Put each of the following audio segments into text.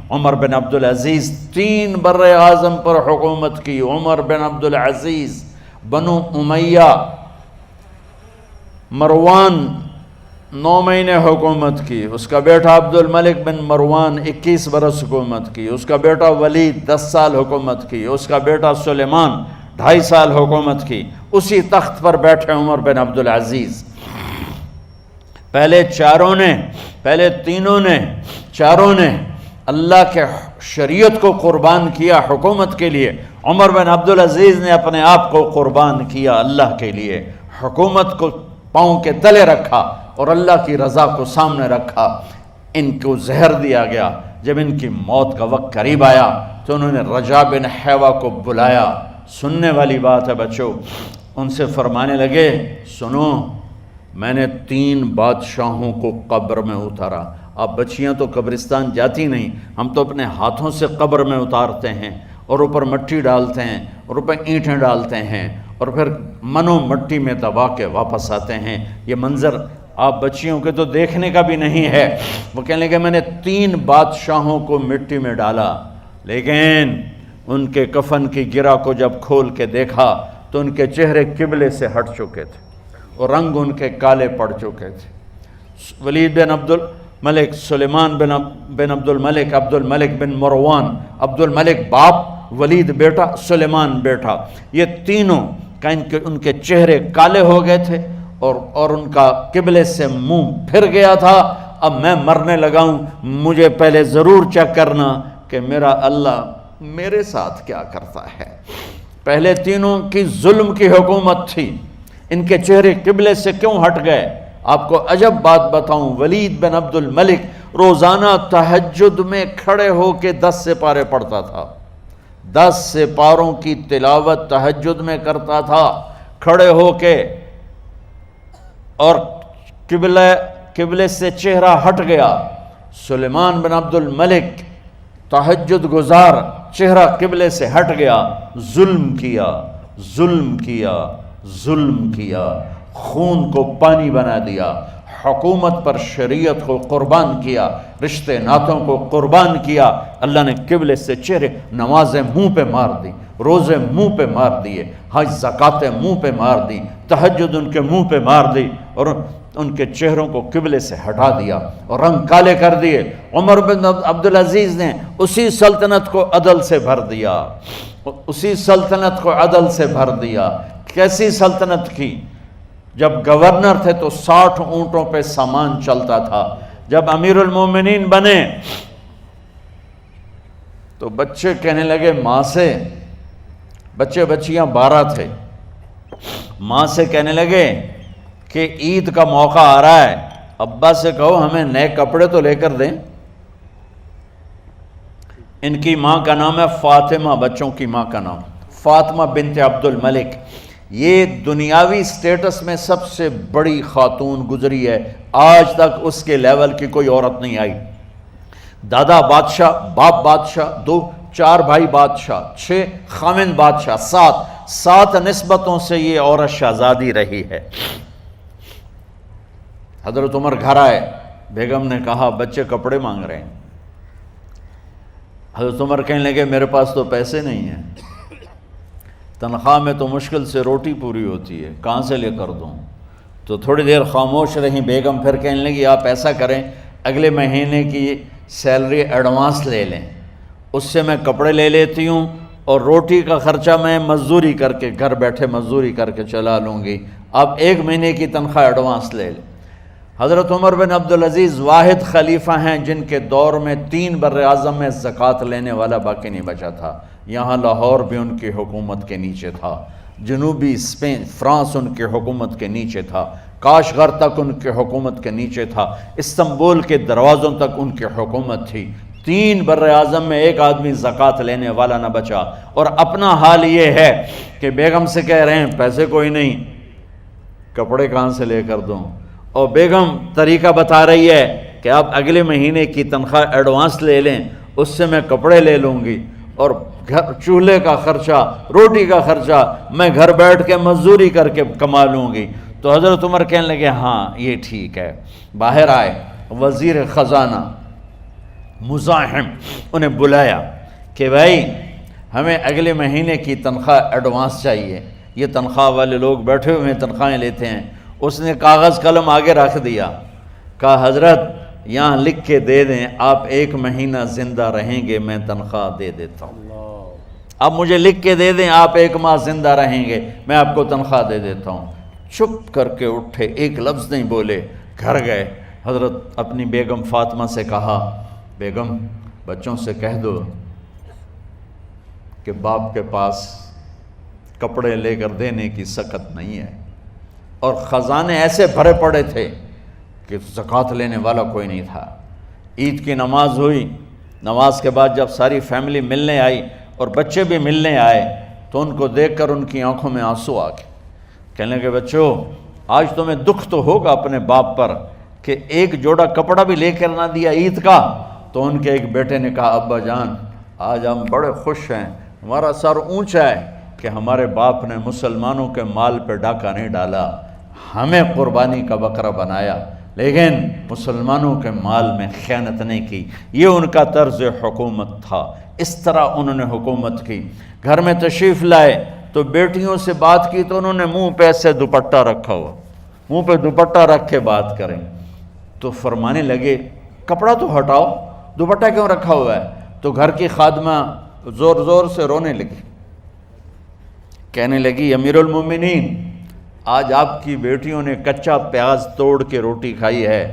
عمر بن عبدالعزیز 3 بر اعظم پر حکومت کی. عمر بن عبدالعزیز، بنو امیہ، مروان 9 مہینے حکومت کی. اس کا بیٹا عبد الملک بن مروان 21 برس حکومت کی. اس کا بیٹا ولید 10 سال حکومت کی. اس کا بیٹا سلیمان 2.5 سال حکومت کی. اسی تخت پر بیٹھے عمر بن عبدالعزیز. پہلے چاروں نے اللہ کے شریعت کو قربان کیا حکومت کے لیے. عمر بن عبدالعزیز نے اپنے آپ کو قربان کیا اللہ کے لیے. حکومت کو پاؤں کے تلے رکھا اور اللہ کی رضا کو سامنے رکھا. ان کو زہر دیا گیا. جب ان کی موت کا وقت قریب آیا تو انہوں نے رجا بن حیوہ کو بلایا. سننے والی بات ہے بچوں. ان سے فرمانے لگے، سنو، میں نے 3 بادشاہوں کو قبر میں اتارا. اب بچیاں تو قبرستان جاتی نہیں، ہم تو اپنے ہاتھوں سے قبر میں اتارتے ہیں اور اوپر مٹی ڈالتے ہیں اور اوپر اینٹیں ڈالتے ہیں اور پھر منو مٹی میں دبا کے واپس آتے ہیں. یہ منظر آپ بچیوں کے تو دیکھنے کا بھی نہیں ہے. وہ کہنے لگے میں نے 3 بادشاہوں کو مٹی میں ڈالا، لیکن ان کے کفن کی گرہ کو جب کھول کے دیکھا تو ان کے چہرے قبلے سے ہٹ چکے تھے اور رنگ ان کے کالے پڑ چکے تھے. ولید بن عبد الملک، سلیمان بن عبد الملک بن مروان، عبد الملک باپ، ولید بیٹا، سلیمان بیٹا، یہ تینوں کا ان کے چہرے کالے ہو گئے تھے اور ان کا قبلے سے منہ پھر گیا تھا. اب میں مرنے لگا ہوں، مجھے پہلے ضرور چیک کرنا کہ میرا اللہ میرے ساتھ کیا کرتا ہے. پہلے تینوں کی ظلم کی حکومت تھی، ان کے چہرے قبلے سے کیوں ہٹ گئے؟ آپ کو عجب بات بتاؤں، ولید بن عبد الملک روزانہ تہجد میں کھڑے ہو کے 10 سپارے پڑھتا تھا. 10 سپاروں کی تلاوت تہجد میں کرتا تھا کھڑے ہو کے، اور قبلے سے چہرہ ہٹ گیا. سلیمان بن عبد الملک تہجد گزار، چہرہ قبلے سے ہٹ گیا، ظلم کیا، خون کو پانی بنا دیا، حکومت پر شریعت کو قربان کیا، رشتے ناتوں کو قربان کیا. اللہ نے قبلے سے چہرے، نمازیں منہ پہ مار دی، روزے منہ پہ مار دیے، حج زکاتیں منہ پہ مار دی، تہجد ان کے منہ پہ مار دی اور ان کے چہروں کو قبلے سے ہٹا دیا اور رنگ کالے کر دیے. عمر بن عبدالعزیز نے اسی سلطنت کو عدل سے بھر دیا. کیسی سلطنت کی؟ جب گورنر تھے تو 60 اونٹوں پہ سامان چلتا تھا. جب امیر المومنین بنے تو بچے کہنے لگے ماں سے، بچیاں 12 تھے، ماں سے کہنے لگے کہ عید کا موقع آ رہا ہے، ابا سے کہو ہمیں نئے کپڑے تو لے کر دیں. ان کی ماں کا نام ہے فاطمہ، بچوں کی ماں کا نام فاطمہ بنت عبد الملک. یہ دنیاوی سٹیٹس میں سب سے بڑی خاتون گزری ہے، آج تک اس کے لیول کی کوئی عورت نہیں آئی. دادا بادشاہ، باپ بادشاہ، 4 بھائی بادشاہ، 6 خامند بادشاہ، 7 نسبتوں سے یہ عورت شہزادی رہی ہے. حضرت عمر گھر آئے، بیگم نے کہا بچے کپڑے مانگ رہے ہیں. حضرت عمر کہنے لگے میرے پاس تو پیسے نہیں ہیں، تنخواہ میں تو مشکل سے روٹی پوری ہوتی ہے، کہاں سے لے کر دوں؟ تو تھوڑی دیر خاموش رہیں بیگم، پھر کہنے لگی آپ ایسا کریں اگلے مہینے کی سیلری ایڈوانس لے لیں، اس سے میں کپڑے لے لیتی ہوں اور روٹی کا خرچہ میں مزدوری کر کے گھر بیٹھے مزدوری کر کے چلا لوں گی، آپ 1 مہینے کی تنخواہ ایڈوانس لے لیں. حضرت عمر بن عبدالعزیز واحد خلیفہ ہیں جن کے دور میں 3 بر اعظم میں زکوٰۃ لینے والا باقی نہیں بچا تھا. یہاں لاہور بھی ان کی حکومت کے نیچے تھا، جنوبی اسپین فرانس ان کی حکومت کے نیچے تھا، کاشغر تک ان کی حکومت کے نیچے تھا، استنبول کے دروازوں تک ان کی حکومت تھی. 3 بر اعظم میں ایک آدمی زکوٰۃ لینے والا نہ بچا. اور اپنا حال یہ ہے کہ بیگم سے کہہ رہے ہیں پیسے کوئی نہیں، کپڑے کہاں سے لے کر دوں؟ اور بیگم طریقہ بتا رہی ہے کہ آپ اگلے مہینے کی تنخواہ ایڈوانس لے لیں، اس سے میں کپڑے لے لوں گی اور چولہے کا خرچہ، روٹی کا خرچہ میں گھر بیٹھ کے مزدوری کر کے کما لوں گی. تو حضرت عمر کہنے لگے ہاں یہ ٹھیک ہے. باہر آئے وزیر خزانہ مزاحم انہیں بلایا کہ بھائی ہمیں اگلے مہینے کی تنخواہ ایڈوانس چاہیے، یہ تنخواہ والے لوگ بیٹھے ہوئے ہیں تنخواہیں لیتے ہیں۔ اس نے کاغذ قلم آگے رکھ دیا، کہا حضرت یہاں لکھ کے دے دیں آپ 1 مہینہ زندہ رہیں گے میں تنخواہ دے دیتا ہوں، آپ مجھے لکھ کے دے دیں آپ 1 ماہ زندہ رہیں گے میں آپ کو تنخواہ دے دیتا ہوں۔ چپ کر کے اٹھے، ایک لفظ نہیں بولے، گھر گئے۔ حضرت اپنی بیگم فاطمہ سے کہا بیگم بچوں سے کہہ دو کہ باپ کے پاس کپڑے لے کر دینے کی سکت نہیں ہے، اور خزانے ایسے بھرے پڑے تھے کہ زکوٰۃ لینے والا کوئی نہیں تھا۔ عید کی نماز ہوئی، نماز کے بعد جب ساری فیملی ملنے آئی اور بچے بھی ملنے آئے تو ان کو دیکھ کر ان کی آنکھوں میں آنسو آ گئے۔ کہنے لگے بچوں آج تمہیں دکھ تو ہوگا اپنے باپ پر کہ ایک جوڑا کپڑا بھی لے کر نہ دیا عید کا۔ تو ان کے ایک بیٹے نے کہا ابا جان آج ہم بڑے خوش ہیں، ہمارا سر اونچا ہے کہ ہمارے باپ نے مسلمانوں کے مال پہ ڈاکہ نہیں ڈالا، ہمیں قربانی کا بکرا بنایا لیکن مسلمانوں کے مال میں خیانت نہیں کی۔ یہ ان کا طرز حکومت تھا، اس طرح انہوں نے حکومت کی۔ گھر میں تشریف لائے تو بیٹیوں سے بات کی تو انہوں نے منہ پہ ایسے دوپٹہ رکھا ہوا، منہ پہ دوپٹہ رکھ کے بات کریں تو فرمانے لگے کپڑا تو ہٹاؤ، دوپٹہ کیوں رکھا ہوا ہے؟ تو گھر کی خادمہ زور زور سے رونے لگی، کہنے لگی امیر المومنین آج آپ کی بیٹیوں نے کچا پیاز توڑ کے روٹی کھائی ہے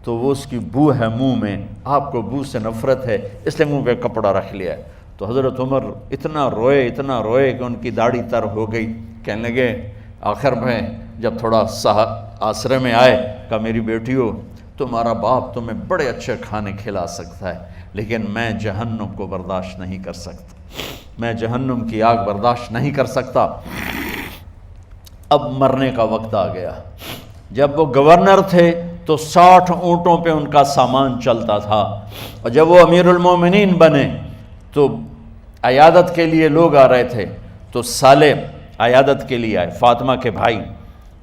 تو وہ اس کی بو ہے منہ میں، آپ کو بو سے نفرت ہے اس لیے منہ پہ کپڑا رکھ لیا ہے۔ تو حضرت عمر اتنا روئے کہ ان کی داڑھی تر ہو گئی۔ کہنے لگے آخر میں جب تھوڑا آسرے میں آئے کہا میری بیٹیوں تمہارا باپ تمہیں بڑے اچھے کھانے کھلا سکتا ہے لیکن میں جہنم کو برداشت نہیں کر سکتا، میں جہنم کی آگ برداشت نہیں کر سکتا۔ اب مرنے کا وقت آ گیا۔ جب وہ گورنر تھے تو 60 اونٹوں پہ ان کا سامان چلتا تھا، اور جب وہ امیر المومنین بنے تو عیادت کے لیے لوگ آ رہے تھے تو سالے عیادت کے لیے آئے، فاطمہ کے بھائی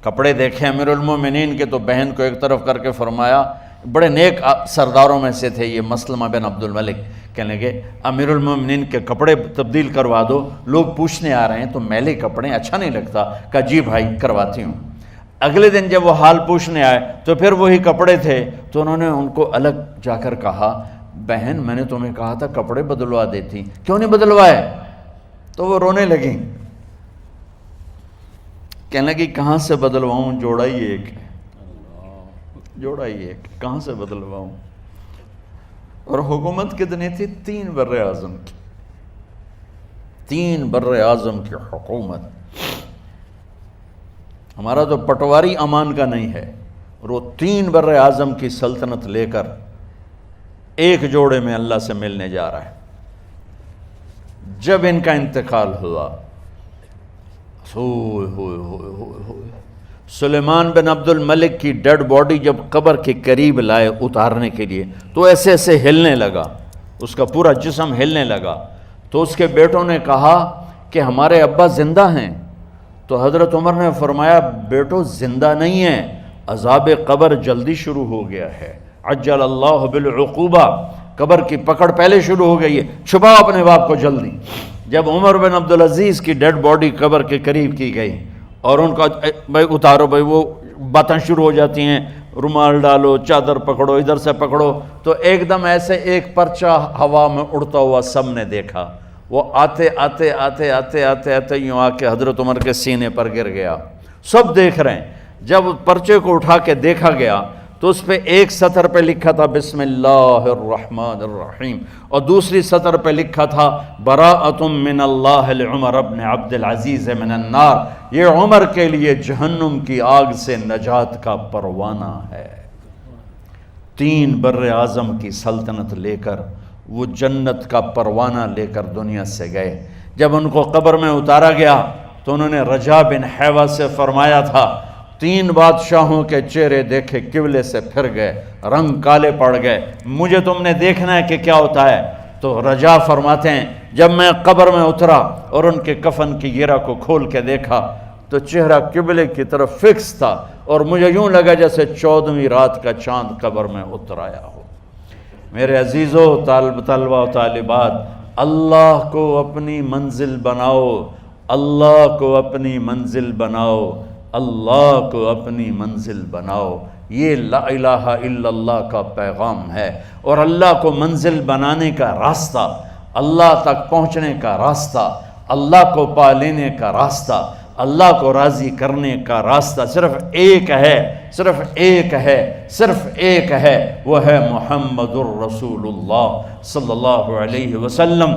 کپڑے دیکھے امیر المومنین کے تو بہن کو ایک طرف کر کے فرمایا، بڑے نیک سرداروں میں سے تھے یہ مسلمہ بن عبد الملک، کہنے لگے امیر المومنین کے کپڑے تبدیل کروا دو، لوگ پوچھنے آ رہے ہیں تو میلے کپڑے اچھا نہیں لگتا۔ کہا جی بھائی کرواتی ہوں۔ اگلے دن جب وہ حال پوچھنے آئے تو پھر وہی کپڑے تھے تو انہوں نے ان کو الگ جا کر کہا بہن میں نے تمہیں کہا تھا کپڑے بدلوا دیتی، کیوں نہیں بدلوائے؟ تو وہ رونے لگیں، کہنے لگی کہاں سے بدلواؤں، جوڑا ہی ایک ہے، جوڑا ہی ایک، کہاں سے بدلواؤں؟ اور حکومت کتنی تھی؟ 3 بر اعظم کی، 3 بر اعظم کی حکومت۔ ہمارا تو پٹواری امان کا نہیں ہے، اور وہ 3 بر اعظم کی سلطنت لے کر ایک جوڑے میں اللہ سے ملنے جا رہا ہے۔ جب ان کا انتقال ہوا سلیمان بن عبد الملک کی ڈیڈ باڈی جب قبر کے قریب لائے اتارنے کے لیے تو ایسے ایسے ہلنے لگا، اس کا پورا جسم ہلنے لگا۔ تو اس کے بیٹوں نے کہا کہ ہمارے ابا زندہ ہیں۔ تو حضرت عمر نے فرمایا بیٹو زندہ نہیں ہیں، عذاب قبر جلدی شروع ہو گیا ہے، عجل اللہ بالعقوبہ، قبر کی پکڑ پہلے شروع ہو گئی ہے، چھپاؤ اپنے باپ کو جلدی۔ جب عمر بن عبدالعزیز کی ڈیڈ باڈی قبر کے قریب کی گئی اور ان کا بھائی اتارو، بھائی وہ باتیں شروع ہو جاتی ہیں، رومال ڈالو، چادر پکڑو، ادھر سے پکڑو، تو ایک دم ایسے ایک پرچہ ہوا میں اڑتا ہوا سب نے دیکھا، وہ آتے آتے آتے آتے آتے آتے یوں آ کے حضرت عمر کے سینے پر گر گیا۔ سب دیکھ رہے ہیں۔ جب پرچے کو اٹھا کے دیکھا گیا تو اس پہ ایک سطر پہ لکھا تھا بسم اللہ الرحمن الرحیم، اور دوسری سطر پہ لکھا تھا براءۃ من اللہ لعمر بن عبد العزیز من النار، یہ عمر کے لیے جہنم کی آگ سے نجات کا پروانہ ہے۔ 3 بر اعظم کی سلطنت لے کر وہ جنت کا پروانہ لے کر دنیا سے گئے۔ جب ان کو قبر میں اتارا گیا تو انہوں نے رجا بن حیوہ سے فرمایا تھا 3 بادشاہوں کے چہرے دیکھے قبلے سے پھر گئے، رنگ کالے پڑ گئے، مجھے تم نے دیکھنا ہے کہ کیا ہوتا ہے؟ تو رجا فرماتے ہیں جب میں قبر میں اترا اور ان کے کفن کی گرہ کو کھول کے دیکھا تو چہرہ قبلے کی طرف فکس تھا، اور مجھے یوں لگا جیسے 14ویں رات کا چاند قبر میں اتر آیا ہو۔ میرے عزیزو طلبہ و طالبات، اللہ کو اپنی منزل بناؤ، اللہ کو اپنی منزل بناؤ، اللہ کو اپنی منزل بناؤ۔ یہ لا الہ الا اللہ کا پیغام ہے، اور اللہ کو منزل بنانے کا راستہ، اللہ تک پہنچنے کا راستہ، اللہ کو پا لینے کا راستہ، اللہ کو راضی کرنے کا راستہ صرف ایک ہے، صرف ایک ہے، صرف ایک ہے، وہ ہے محمد الرسول اللہ صلی اللہ علیہ وسلم۔